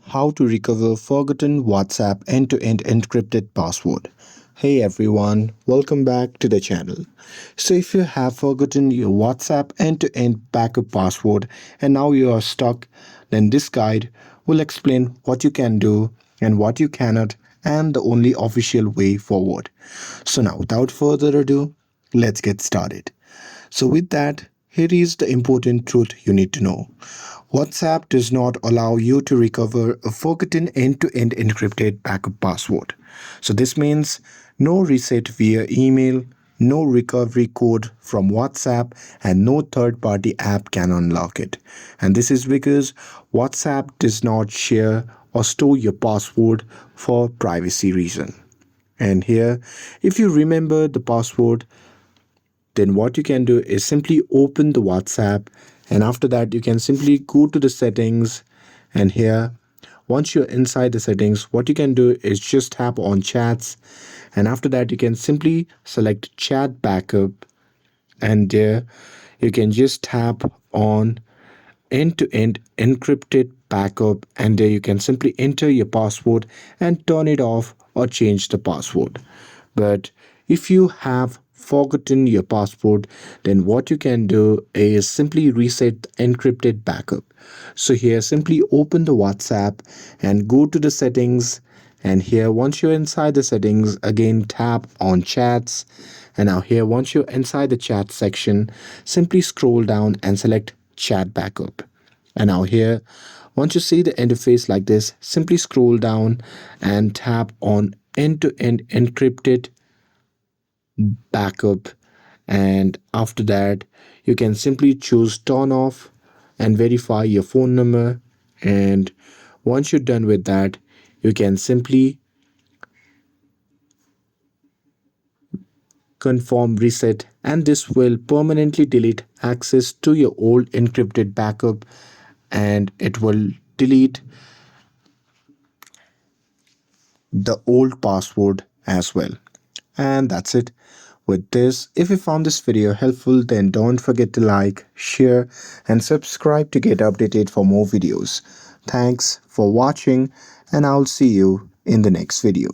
How to recover forgotten WhatsApp end-to-end encrypted password. Hey everyone, welcome back to the channel. So if you have forgotten your WhatsApp end-to-end backup password and now you are stuck, then this guide will explain what you can do and what you cannot and the only official way forward. So now without further ado, let's get started. So with that, here is the important truth you need to know. WhatsApp does not allow you to recover a forgotten end-to-end encrypted backup password. So this means no reset via email, no recovery code from WhatsApp, and no third-party app can unlock it. And this is because WhatsApp does not share or store your password for privacy reason. And here, if you remember the password, then what you can do is simply open the WhatsApp, and after that you can simply go to the settings. And here, once you're inside the settings, what you can do is just tap on chats, and after that you can simply select chat backup, and there you can just tap on end-to-end encrypted backup, and there you can simply enter your password and turn it off or change the password. But if you have forgotten your password, then what you can do is simply reset the encrypted backup. So here, simply open the WhatsApp and go to the settings. And here, once you're inside the settings, again tap on chats. And now here, once you're inside the chat section, simply scroll down and select chat backup. And now here, once you see the interface like this, simply scroll down and tap on end-to-end encrypted backup. And after that, you can simply choose turn off and verify your phone number. And once you're done with that, you can simply confirm reset, and this will permanently delete access to your old encrypted backup, and it will delete the old password as well. And that's it. With this, if you found this video helpful, then don't forget to like, share, and subscribe to get updated for more videos. Thanks for watching, and I'll see you in the next video.